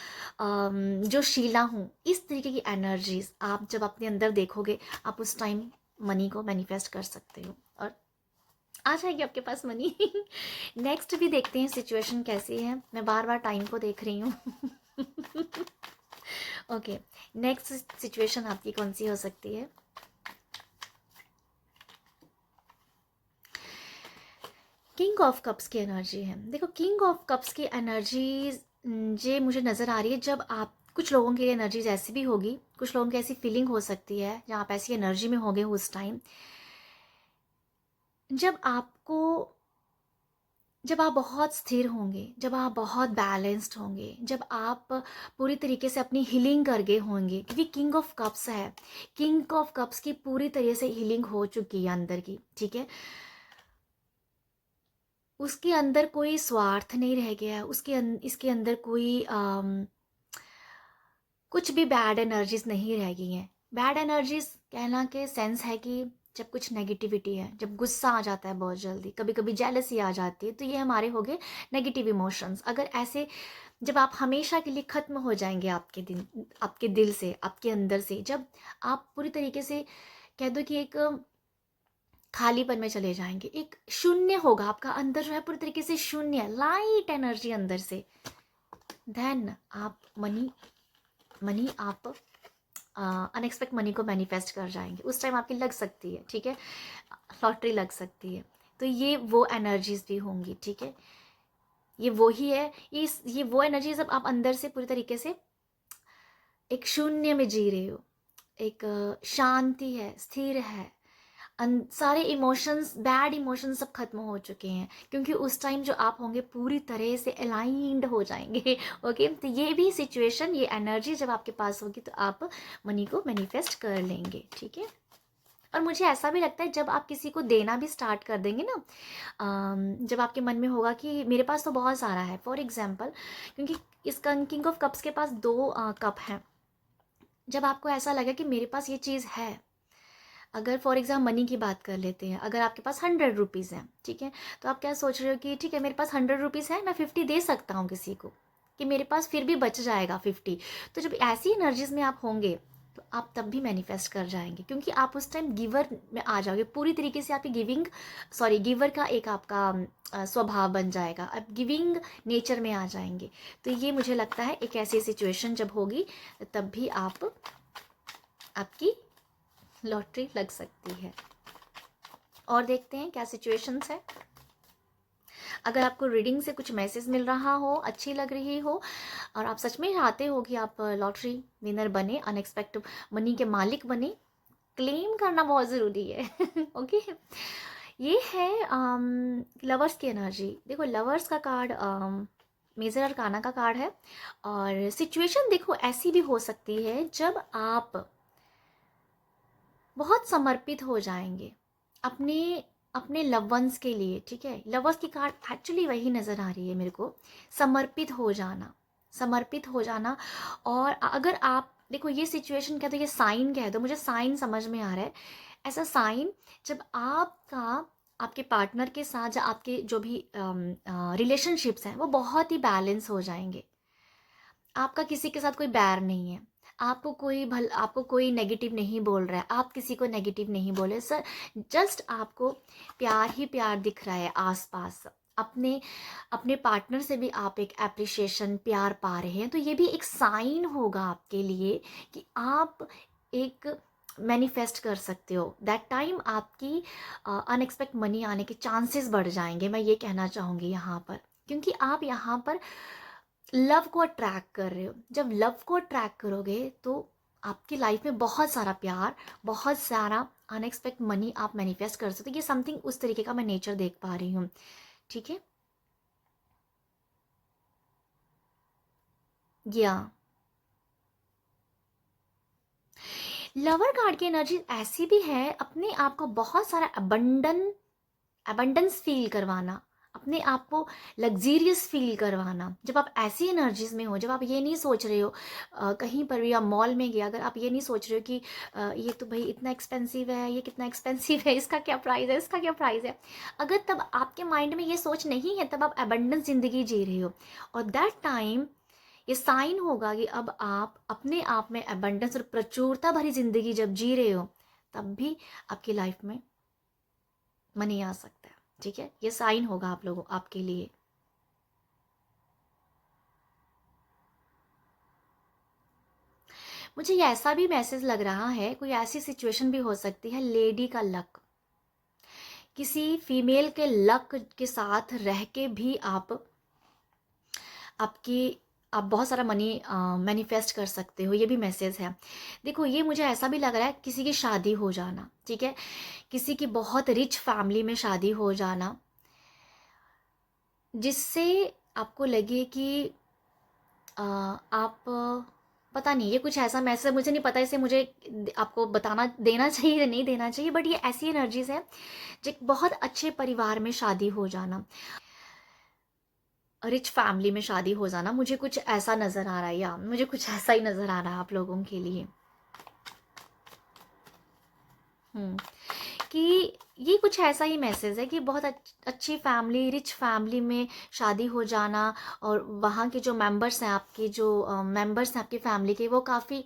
[SPEAKER 1] जो शीला हूँ। इस तरीके की एनर्जीज आप जब अपने अंदर देखोगे, आप उस टाइम मनी को मैनिफेस्ट कर सकते हो और आ जाएगी आपके पास मनी। नेक्स्ट भी देखते हैं सिचुएशन कैसी है, मैं बार बार टाइम को देख रही हूँ। ओके, नेक्स्ट सिचुएशन आपकी कौन सी हो सकती है? किंग ऑफ कप्स की एनर्जी है। देखो किंग ऑफ कप्स की एनर्जी ये मुझे नज़र आ रही है, जब आप कुछ लोगों की एनर्जीज ऐसी भी होगी, कुछ लोगों की ऐसी फीलिंग हो सकती है जहाँ आप ऐसी एनर्जी में होंगे उस टाइम, जब आपको जब आप बहुत स्थिर होंगे, जब आप बहुत बैलेंस्ड होंगे, जब आप पूरी तरीके से अपनी हीलिंग कर गए होंगे, क्योंकि किंग ऑफ कप्स है, किंग ऑफ कप्स की पूरी तरह से हीलिंग हो चुकी है अंदर की, ठीक है। उसके अंदर कोई स्वार्थ नहीं रह गया, इसके अंदर कोई कुछ भी बैड एनर्जीज नहीं रह गई हैं। बैड एनर्जीज कहना के सेंस है कि जब कुछ नेगेटिविटी है, जब गुस्सा आ जाता है बहुत जल्दी, कभी कभी जेलसी आ जाती है, तो ये हमारे हो गए नेगेटिव इमोशंस। अगर ऐसे जब आप हमेशा के लिए ख़त्म हो जाएंगे आपके दिल से, आपके अंदर से, जब आप पूरी तरीके से कह दो कि एक खालीपन में चले जाएंगे, एक शून्य होगा आपका अंदर, जो है पूरी तरीके से शून्य, लाइट एनर्जी अंदर से, देन आप मनी आप अनएक्सपेक्ट मनी को मैनिफेस्ट कर जाएंगे। उस टाइम आपकी लग सकती है, ठीक है, लॉटरी लग सकती है। तो ये वो एनर्जीज भी होंगी, ठीक है, ये वो ही है, ये वो एनर्जी जब आप अंदर से पूरी तरीके से एक शून्य में जी रहे हो, एक शांति है, स्थिर है, सारे इमोशंस, बैड इमोशंस सब खत्म हो चुके हैं, क्योंकि उस टाइम जो आप होंगे पूरी तरह से अलाइंड हो जाएंगे। ओके, तो ये भी सिचुएशन, ये एनर्जी जब आपके पास होगी, तो आप मनी को मैनिफेस्ट कर लेंगे, ठीक है। और मुझे ऐसा भी लगता है जब आप किसी को देना भी स्टार्ट कर देंगे ना, जब आपके मन में होगा कि मेरे पास तो बहुत सारा है, फॉर एग्जाम्पल, क्योंकि इस किंग ऑफ कप्स के पास 2 कप हैं, जब आपको ऐसा लगे कि मेरे पास ये चीज़ है, अगर फॉर एग्जाम मनी की बात कर लेते हैं, अगर आपके पास 100 रुपीज़ है, ठीक है, तो आप क्या सोच रहे हो कि ठीक है मेरे पास 100 रुपीज़ है, मैं 50 दे सकता हूँ किसी को, कि मेरे पास फिर भी बच जाएगा 50। तो जब ऐसी एनर्जीज में आप होंगे, तो आप तब भी मैनिफेस्ट कर जाएंगे, क्योंकि आप उस टाइम गिवर में आ जाओगे, पूरी तरीके से आपकी गिवर का एक आपका स्वभाव बन जाएगा, आप गिविंग नेचर में आ जाएंगे। तो ये मुझे लगता है एक ऐसी सिचुएशन जब होगी, तब भी आपकी लॉटरी लग सकती है। और देखते हैं क्या सिचुएशंस है। अगर आपको रीडिंग से कुछ मैसेज मिल रहा हो, अच्छी लग रही हो, और आप सच में चाहते हो कि आप लॉटरी विनर बने, अनएक्सपेक्टेड मनी के मालिक बने, क्लेम करना बहुत ज़रूरी है। ओके, ये है लवर्स की एनर्जी। देखो लवर्स का कार्ड मेजर अरकाना का कार्ड है, और सिचुएशन देखो ऐसी भी हो सकती है जब आप बहुत समर्पित हो जाएंगे अपने अपने लव वंस के लिए, ठीक है। लवर्स की कार्ड एक्चुअली वही नज़र आ रही है मेरे को, समर्पित हो जाना, समर्पित हो जाना। और अगर आप देखो ये सिचुएशन कह दो, ये साइन कह दो, मुझे साइन समझ में आ रहा है, ऐसा साइन जब आपके पार्टनर के साथ, या आपके जो भी रिलेशनशिप्स हैं वो बहुत ही बैलेंस हो जाएंगे, आपका किसी के साथ कोई बैर नहीं है, आपको कोई नेगेटिव नहीं बोल रहा है, आप किसी को नेगेटिव नहीं बोले सर, जस्ट आपको प्यार ही प्यार दिख रहा है आसपास। अपने अपने पार्टनर से भी आप एक एप्रिशिएशन प्यार पा रहे हैं, तो ये भी एक साइन होगा आपके लिए कि आप एक मैनिफेस्ट कर सकते हो। दैट टाइम आपकी अनएक्सपेक्ट मनी आने के चांसेस बढ़ जाएंगे, मैं ये कहना चाहूँगी यहाँ पर, क्योंकि आप यहाँ पर लव को अट्रैक्ट कर रहे हो। जब लव को अट्रैक्ट करोगे तो आपकी लाइफ में बहुत सारा प्यार, बहुत सारा अनएक्सपेक्ट मनी आप मैनिफेस्ट कर सकते हो। ये समथिंग उस तरीके का मैं नेचर देख पा रही हूँ, ठीक है। या लवर कार्ड की एनर्जी ऐसी भी है, अपने आप को बहुत सारा अबंडेंस फील करवाना, अपने आप को लग्जीरियस फील करवाना। जब आप ऐसी एनर्जीज में हो, जब आप ये नहीं सोच रहे हो कहीं पर भी, या मॉल में गया अगर आप ये नहीं सोच रहे हो कि ये तो भाई इतना एक्सपेंसिव है, ये कितना एक्सपेंसिव है, इसका क्या प्राइस है, इसका क्या प्राइस है, अगर तब आपके माइंड में ये सोच नहीं है, तब आप अबंडेंस ज़िंदगी जी रहे हो। और दैट टाइम ये साइन होगा कि अब आप अपने आप में अबंडेंस और प्रचुरता भरी ज़िंदगी जब जी रहे हो, तब भी आपकी लाइफ में मनी आ सकता है, ठीक है। ये साइन होगा आप लोगों आपके लिए। मुझे ये ऐसा भी मैसेज लग रहा है, कोई ऐसी सिचुएशन भी हो सकती है, लेडी का लक, किसी फीमेल के लक के साथ रह के भी आप बहुत सारा मनी मैनिफेस्ट कर सकते हो, ये भी मैसेज है। देखो ये मुझे ऐसा भी लग रहा है, किसी की शादी हो जाना, ठीक है, किसी की बहुत रिच फैमिली में शादी हो जाना, जिससे आपको लगे कि आप पता नहीं, ये कुछ ऐसा मैसेज, मुझे नहीं पता इसे मुझे आपको बताना देना चाहिए या नहीं देना चाहिए, बट ये ऐसी एनर्जीज है, जो बहुत अच्छे परिवार में शादी हो जाना, रिच फैमिली में शादी हो जाना, मुझे कुछ ऐसा नज़र आ रहा है, या मुझे कुछ ऐसा ही नज़र आ रहा है आप लोगों के लिए। कि ये कुछ ऐसा ही मैसेज है कि बहुत अच्छी फैमिली, रिच फैमिली में शादी हो जाना, और वहाँ के जो मेंबर्स हैं, आपके जो मेंबर्स हैं आपकी फैमिली के, वो काफ़ी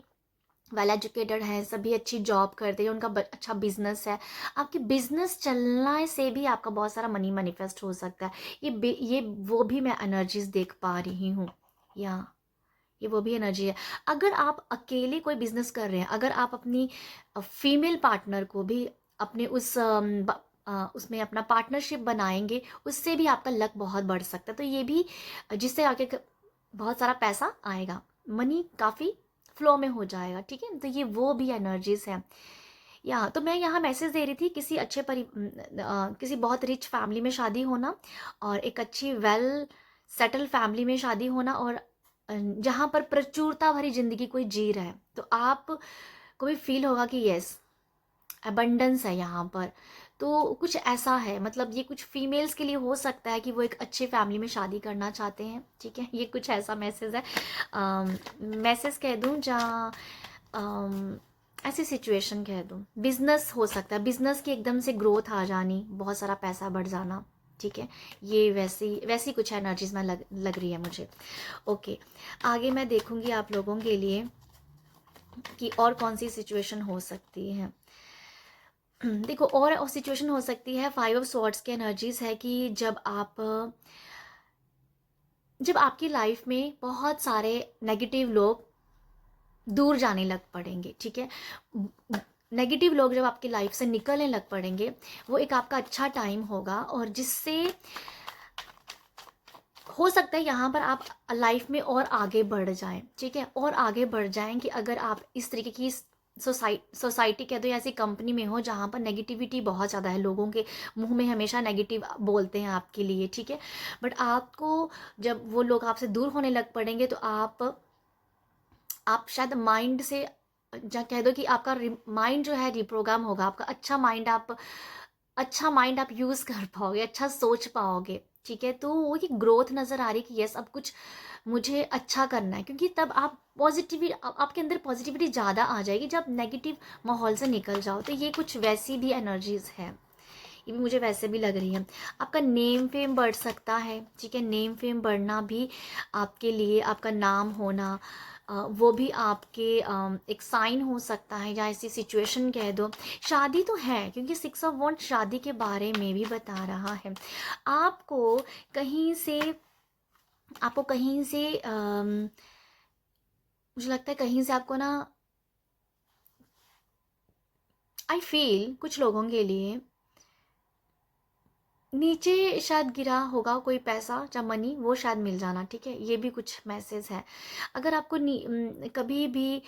[SPEAKER 1] वेल एजुकेटेड हैं, सभी अच्छी जॉब करते हैं, उनका अच्छा बिजनेस है, आपके बिजनेस चलने से भी आपका बहुत सारा मनी मैनिफेस्ट हो सकता है। ये वो भी मैं एनर्जीज देख पा रही हूँ, या ये वो भी एनर्जी है। अगर आप अकेले कोई बिजनेस कर रहे हैं, अगर आप अपनी फीमेल पार्टनर को भी अपने उसमें अपना पार्टनरशिप बनाएंगे, उससे भी आपका लक बहुत बढ़ सकता है। तो ये भी, जिससे आगे बहुत सारा पैसा आएगा, मनी काफ़ी फ्लो में हो जाएगा, ठीक है। तो ये वो भी एनर्जीज हैं। या तो मैं यहाँ मैसेज दे रही थी, किसी बहुत रिच फैमिली में शादी होना, और एक अच्छी वेल सेटल फैमिली में शादी होना, और जहाँ पर प्रचुरता भरी जिंदगी कोई जी रहा है, तो आप को भी फील होगा कि यस अबंडेंस है यहाँ पर। तो कुछ ऐसा है, मतलब ये कुछ फीमेल्स के लिए हो सकता है कि वो एक अच्छी फैमिली में शादी करना चाहते हैं, ठीक है। ये कुछ ऐसा मैसेज है, मैसेज कह दूँ, जहाँ ऐसी सिचुएशन कह दूँ, बिजनेस हो सकता है, बिजनेस की एकदम से ग्रोथ आ जानी, बहुत सारा पैसा बढ़ जाना, ठीक है। ये वैसी वैसी कुछ एनर्जीज में लग रही है मुझे। ओके, आगे मैं देखूंगी आप लोगों के लिए कि और कौन सी सिचुएशन हो सकती है। देखो और सिचुएशन हो सकती है, 5 ऑफ स्वॉर्ड्स की एनर्जीज है कि जब आपकी लाइफ में बहुत सारे नेगेटिव लोग दूर जाने लग पड़ेंगे, ठीक है। नेगेटिव लोग जब आपकी लाइफ से निकलने लग पड़ेंगे, वो एक आपका अच्छा टाइम होगा, और जिससे हो सकता है यहाँ पर आप लाइफ में और आगे बढ़ जाएं, ठीक है, और आगे बढ़ जाएं कि अगर आप इस तरीके की सोसाइटी कह दो, या ऐसी कंपनी में हो जहाँ पर नेगेटिविटी बहुत ज़्यादा है, लोगों के मुंह में हमेशा नेगेटिव बोलते हैं आपके लिए, ठीक है। बट आपको जब वो लोग आपसे दूर होने लग पड़ेंगे, तो आप शायद माइंड से, जा कह दो कि आपका माइंड जो है रिप्रोग्राम होगा, आपका अच्छा माइंड आप यूज़ कर पाओगे, अच्छा सोच पाओगे, ठीक है। तो वो की ग्रोथ नज़र आ रही है कि यस अब कुछ मुझे अच्छा करना है, क्योंकि तब आप आपके अंदर पॉजिटिविटी ज़्यादा आ जाएगी जब नेगेटिव माहौल से निकल जाओ। तो ये कुछ वैसी भी एनर्जीज है, ये भी मुझे वैसे भी लग रही है। आपका नेम फेम बढ़ सकता है, ठीक है, नेम फेम बढ़ना भी आपके लिए, आपका नाम होना वो भी आपके एक साइन हो सकता है, या ऐसी सिचुएशन कह दो। शादी तो है, क्योंकि 6 ऑफ वॉन्ड शादी के बारे में भी बता रहा है। आपको कहीं से मुझे लगता है कहीं से आपको ना, आई फील कुछ लोगों के लिए नीचे शायद गिरा होगा कोई पैसा या मनी, वो शायद मिल जाना, ठीक है, ये भी कुछ मैसेज है। अगर आपको कभी भी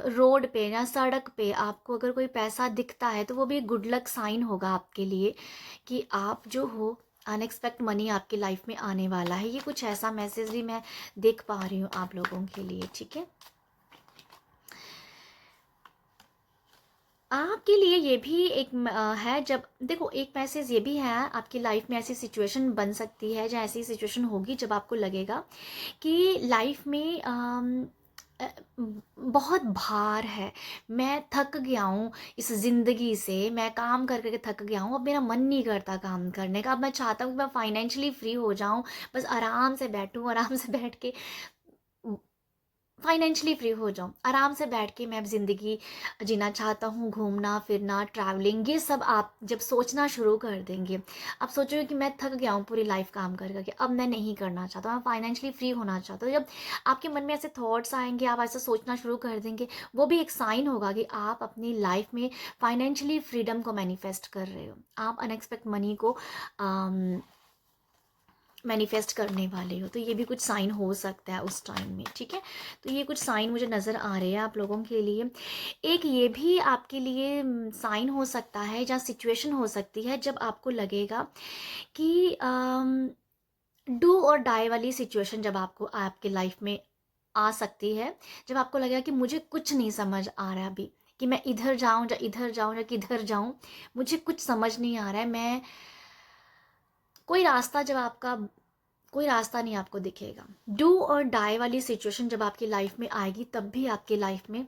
[SPEAKER 1] रोड पे या सड़क पे आपको अगर कोई पैसा दिखता है, तो वो भी गुड लक साइन होगा आपके लिए, कि आप जो हो अनएक्सपेक्ट मनी आपकी लाइफ में आने वाला है। ये कुछ ऐसा मैसेज भी मैं देख पा रही हूँ आप लोगों के लिए, ठीक है। आपके लिए ये भी एक है, जब देखो एक मैसेज ये भी है, आपकी लाइफ में ऐसी सिचुएशन बन सकती है, या ऐसी सिचुएशन होगी जब आपको लगेगा कि लाइफ में बहुत भार है, मैं थक गया हूँ इस ज़िंदगी से, मैं काम कर करके थक गया हूँ, अब मेरा मन नहीं करता काम करने का, अब मैं चाहता हूँ कि मैं फाइनेंशियली फ्री हो जाऊँ, बस आराम से बैठूँ, आराम से बैठ के फाइनेंशियली फ्री हो जाऊँ, आराम से बैठ के मैं अब ज़िंदगी जीना चाहता हूँ, घूमना फिरना ट्रैवलिंग, ये सब आप जब सोचना शुरू कर देंगे, आप सोचोगे कि मैं थक गया हूँ पूरी लाइफ काम कर करके, अब मैं नहीं करना चाहता, मैं फाइनेंशियली फ्री होना चाहता हूँ। जब आपके मन में ऐसे थॉट्स आएंगे, आप ऐसा सोचना शुरू कर देंगे, वो भी एक साइन होगा कि आप अपनी लाइफ में फाइनेंशियली फ्रीडम को मैनिफेस्ट कर रहे हो, आप अनएक्सपेक्ट मनी को मैनिफेस्ट करने वाले हो। तो ये भी कुछ साइन हो सकता है उस टाइम में, ठीक है। तो ये कुछ साइन मुझे नज़र आ रहे हैं आप लोगों के लिए। एक ये भी आपके लिए साइन हो सकता है, या सिचुएशन हो सकती है, जब आपको लगेगा कि डू और डाई वाली सिचुएशन जब आपको आपके लाइफ में आ सकती है, जब आपको लगेगा कि मुझे कुछ नहीं समझ आ रहा अभी, कि मैं इधर जाऊं या इधर जाऊं या किधर जाऊं, मुझे कुछ समझ नहीं आ रहा है, मैं कोई रास्ता, जब आपका कोई रास्ता नहीं आपको दिखेगा, डू और डाई वाली सिचुएशन जब आपकी लाइफ में आएगी, तब भी आपकी लाइफ में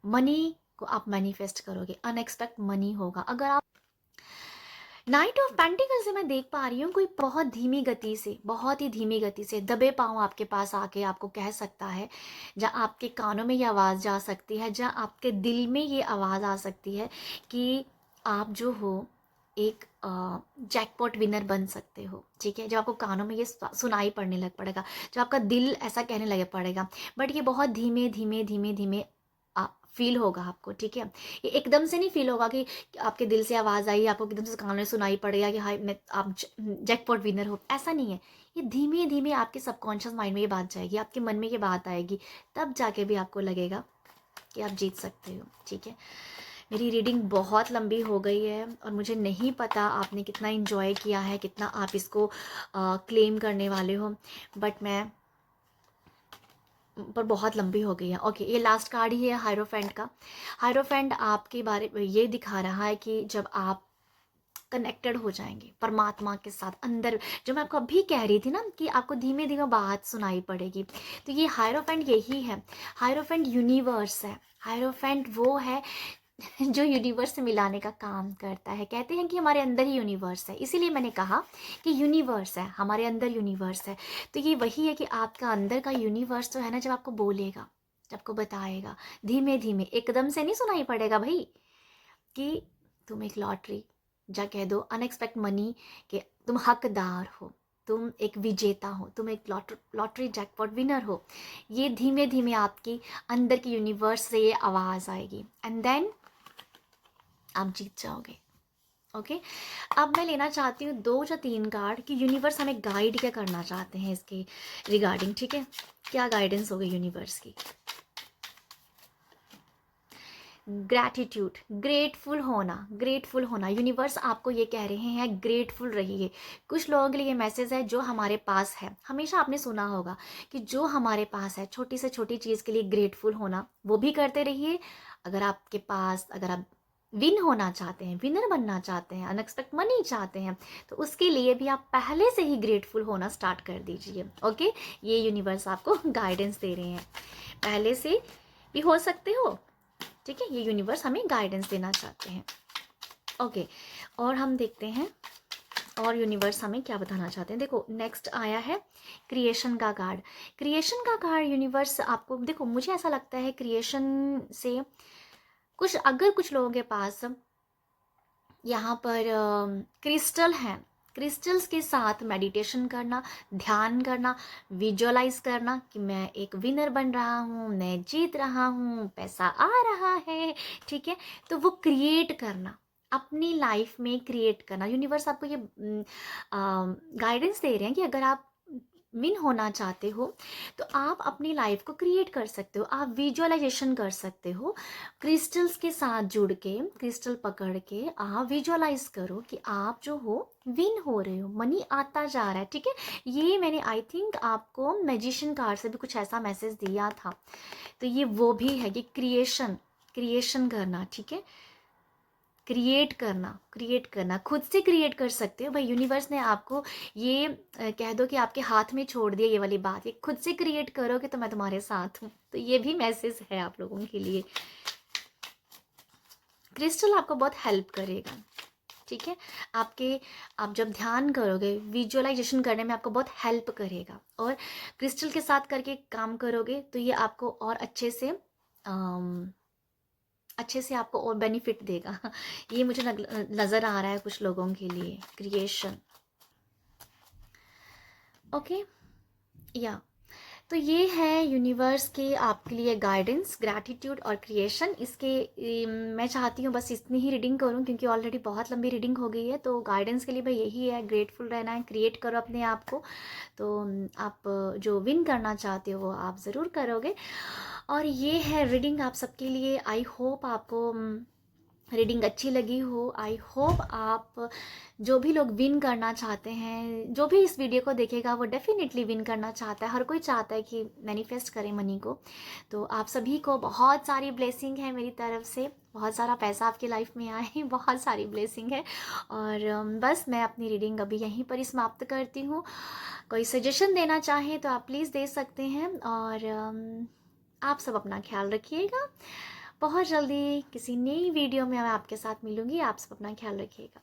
[SPEAKER 1] मनी को आप मैनिफेस्ट करोगे, अनएक्सपेक्ट मनी होगा। अगर आप नाइट ऑफ पेंटिकल से मैं देख पा रही हूँ, कोई बहुत धीमी गति से, बहुत ही धीमी गति से दबे पाँव आपके पास आके आपको कह सकता है, जहाँ आपके कानों में ये आवाज़ जा सकती है, जहाँ आपके दिल में ये आवाज़ आ सकती है कि आप जो हो एक जैकपॉट विनर बन सकते हो, ठीक है। जब आपको कानों में ये सुनाई पड़ने लग पड़ेगा, जब आपका दिल ऐसा कहने लगे पड़ेगा, बट ये बहुत धीमे धीमे धीमे धीमे फील होगा आपको, ठीक है। ये एकदम से नहीं फील होगा कि आपके दिल से आवाज़ आई, आपको एकदम से कानों में सुनाई पड़ेगा कि हाय मैं आप जैकपॉट विनर हो, ऐसा नहीं है। ये धीमे धीमे आपके सबकॉन्शियस माइंड में ये बात जाएगी, आपके मन में ये बात आएगी, तब जाके भी आपको लगेगा कि आप जीत सकते हो, ठीक है। मेरी रीडिंग बहुत लंबी हो गई है, और मुझे नहीं पता आपने कितना इन्जॉय किया है, कितना आप इसको क्लेम करने वाले हो, बट मैं पर बहुत लंबी हो गई है। ओके, ये लास्ट कार्ड ही है हायरोफेंट का। हायरोफेंट आपके बारे में ये दिखा रहा है कि जब आप कनेक्टेड हो जाएंगे परमात्मा के साथ अंदर, जो मैं आपको अभी कह रही थी ना कि आपको धीमे धीमे बात सुनाई पड़ेगी, तो ये हायरोफेंट यही है। हायरोफेंट यूनिवर्स है, हायरोफेंट वो है जो यूनिवर्स से मिलाने का काम करता है। कहते हैं कि हमारे अंदर ही यूनिवर्स है, इसीलिए मैंने कहा कि यूनिवर्स है, हमारे अंदर यूनिवर्स है। तो ये वही है कि आपका अंदर का यूनिवर्स जो है ना, जब आपको बोलेगा, जब आपको बताएगा, धीमे धीमे, एकदम से नहीं सुनाई पड़ेगा भाई, कि तुम एक लॉटरी, जा कह दो अनएक्सपेक्ट मनी के तुम हकदार हो, तुम एक विजेता हो, तुम एक लॉटरी जैकपॉट विनर हो। ये धीमे धीमे आपकी अंदर की यूनिवर्स से ये आवाज़ आएगी, एंड देन आप जीत जाओगे। ओके, अब मैं लेना चाहती हूँ 2 या 3 कार्ड कि यूनिवर्स हमें गाइड क्या करना चाहते हैं इसके रिगार्डिंग, ठीक है, क्या गाइडेंस होगी यूनिवर्स की। ग्रैटिट्यूड, ग्रेटफुल होना, ग्रेटफुल होना, यूनिवर्स आपको ये कह रहे हैं ग्रेटफुल रहिए। कुछ लोगों के लिए ये मैसेज है, जो हमारे पास है, हमेशा आपने सुना होगा कि जो हमारे पास है, छोटी से छोटी चीज़ के लिए ग्रेटफुल होना, वो भी करते रहिए। अगर आपके पास, अगर आप विन होना चाहते हैं, विनर बनना चाहते हैं, अनएक्सपेक्ट मनी चाहते हैं, तो उसके लिए भी आप पहले से ही ग्रेटफुल होना स्टार्ट कर दीजिए। ओके, ये यूनिवर्स आपको गाइडेंस दे रहे हैं, पहले से भी हो सकते हो, ठीक है, ये यूनिवर्स हमें गाइडेंस देना चाहते हैं। ओके, और हम देखते हैं और यूनिवर्स हमें क्या बताना चाहते हैं। देखो नेक्स्ट आया है क्रिएशन का कार्ड। क्रिएशन का कार्ड यूनिवर्स आपको, देखो मुझे ऐसा लगता है क्रिएशन से कुछ, अगर कुछ लोगों के पास यहाँ पर क्रिस्टल हैं, क्रिस्टल्स के साथ मेडिटेशन करना, ध्यान करना, विजुअलाइज करना कि मैं एक विनर बन रहा हूँ, मैं जीत रहा हूँ, पैसा आ रहा है, ठीक है, तो वो क्रिएट करना, अपनी लाइफ में क्रिएट करना। यूनिवर्स आपको ये गाइडेंस दे रहे हैं कि अगर आप विन होना चाहते हो तो आप अपनी लाइफ को क्रिएट कर सकते हो, आप विजुअलाइजेशन कर सकते हो। क्रिस्टल्स के साथ जुड़ के, क्रिस्टल पकड़ के आप विजुअलाइज करो कि आप जो हो विन हो रहे हो, मनी आता जा रहा है, ठीक है। ये मैंने आई थिंक आपको मैजिशियन कार्ड से भी कुछ ऐसा मैसेज दिया था, तो ये वो भी है, ये क्रिएशन करना, ठीक है, क्रिएट करना खुद से क्रिएट कर सकते हो भाई। यूनिवर्स ने आपको ये कह दो कि आपके हाथ में छोड़ दिया ये वाली बात, ये खुद से क्रिएट करोगे तो मैं तुम्हारे साथ हूँ। तो ये भी मैसेज है आप लोगों के लिए। क्रिस्टल आपको बहुत हेल्प करेगा, ठीक है, आप जब ध्यान करोगे, विजुअलाइजेशन करने में आपको बहुत हेल्प करेगा, और क्रिस्टल के साथ करके काम करोगे तो ये आपको और अच्छे से आपको और बेनिफिट देगा। ये मुझे नज़र आ रहा है कुछ लोगों के लिए। क्रिएशन, ओके, या तो ये है यूनिवर्स के आपके लिए गाइडेंस, ग्रैटिट्यूड और क्रिएशन। मैं चाहती हूँ बस इतनी ही रीडिंग करूँ क्योंकि ऑलरेडी बहुत लंबी रीडिंग हो गई है। तो गाइडेंस के लिए भाई यही है, ग्रेटफुल रहना है, क्रिएट करो अपने आप को, तो आप जो विन करना चाहते हो वो आप ज़रूर करोगे। और ये है रीडिंग आप सबके लिए। आई होप आपको रीडिंग अच्छी लगी हो। आई होप आप जो भी लोग विन करना चाहते हैं, जो भी इस वीडियो को देखेगा वो डेफिनेटली विन करना चाहता है, हर कोई चाहता है कि मैनिफेस्ट करें मनी को। तो आप सभी को बहुत सारी ब्लेसिंग है मेरी तरफ से, बहुत सारा पैसा आपकी लाइफ में आए, बहुत सारी ब्लेसिंग है। और बस मैं अपनी रीडिंग अभी यहीं पर ही समाप्त करती हूँ। कोई सजेशन देना चाहें तो आप प्लीज़ दे सकते हैं। और आप सब अपना ख्याल रखिएगा। बहुत जल्दी किसी नई वीडियो में मैं आपके साथ मिलूंगी। आप सब अपना ख्याल रखिएगा।